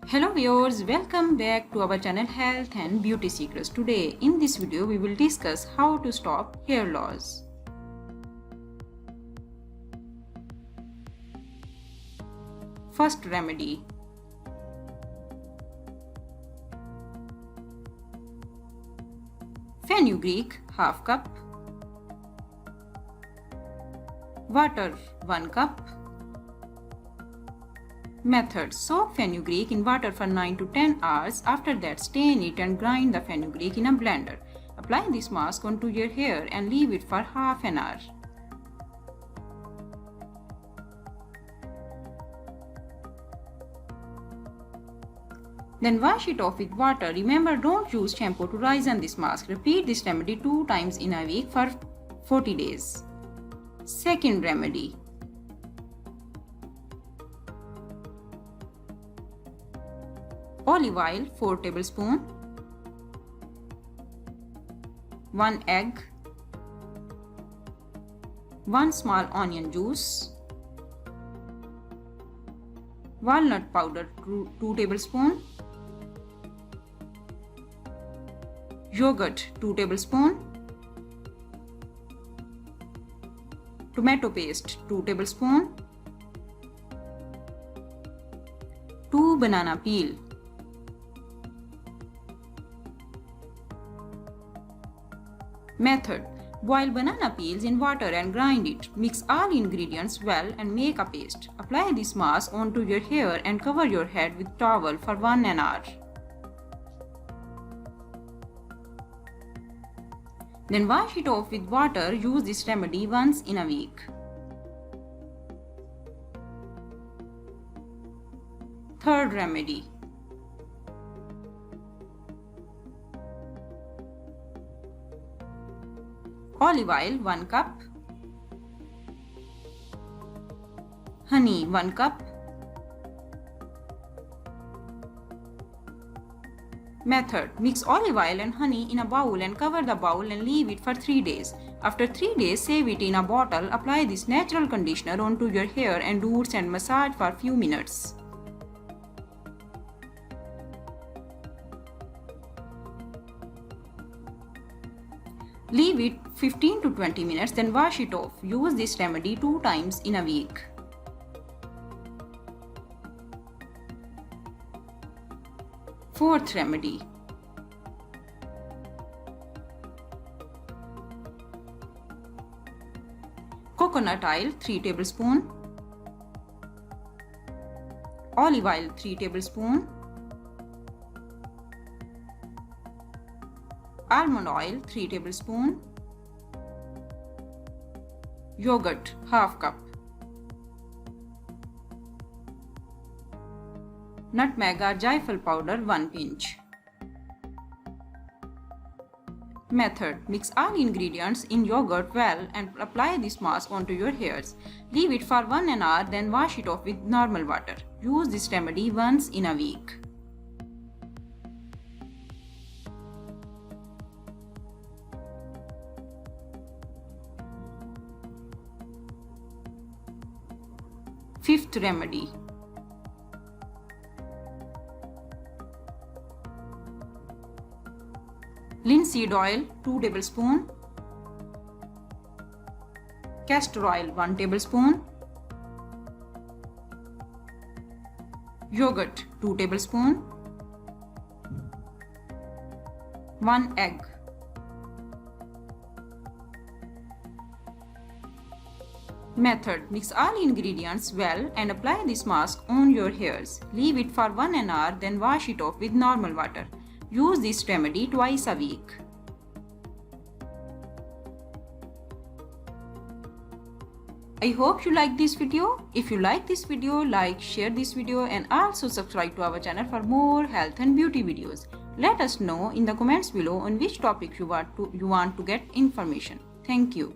Hello viewers, welcome back to our channel Health and Beauty Secrets. Today in this video we will discuss how to stop hair loss. First remedy. Fenugreek half cup, water 1 cup. Method. Soak fenugreek in water for 9 to 10 hours. After that, stain it and grind the fenugreek in a blender. Apply this mask onto your hair and leave it for half an hour. Then wash it off with water. Remember, don't use shampoo to rinse this mask. Repeat this remedy 2 times in a week for 40 days. Second remedy. Olive oil 4 tablespoons, 1 egg, 1 small onion juice, walnut powder 2 tablespoons, yogurt 2 tablespoons, tomato paste 2 tablespoons, 2 banana peel. Method. Boil banana peels in water and grind it. Mix all ingredients well and make a paste. Apply this mask onto your hair and cover your head with towel for 1 hour. Then wash it off with water. Use this remedy once in a week. Third remedy. Olive oil 1 cup, honey 1 cup. Method. Mix olive oil and honey in a bowl and cover the bowl and leave it for 3 days. After 3 days, save it in a bottle. Apply this natural conditioner onto your hair and roots and massage for a few minutes. Leave it 15 to 20 minutes, then wash it off. Use this remedy 2 times in a week. Fourth remedy. Coconut oil 3 tablespoons, olive oil 3 tablespoons, almond oil 3 tablespoons, yogurt half cup, nutmeg or jaifal powder 1 pinch. Method. Mix all ingredients in yogurt well and apply this mask onto your hairs. Leave it for 1 hour, then wash it off with normal water. Use this remedy once in a week. Fifth remedy. Linseed oil 2 tablespoons, castor oil 1 tablespoon, yogurt 2 tablespoons, 1 egg. Method. Mix all ingredients well and apply this mask on your hairs. Leave it for 1 hour, then wash it off with normal water. Use this remedy twice a week. I hope you like this video. If you like this video, like, share this video and also subscribe to our channel for more health and beauty videos. Let us know in the comments below on which topic you want to get information. Thank you.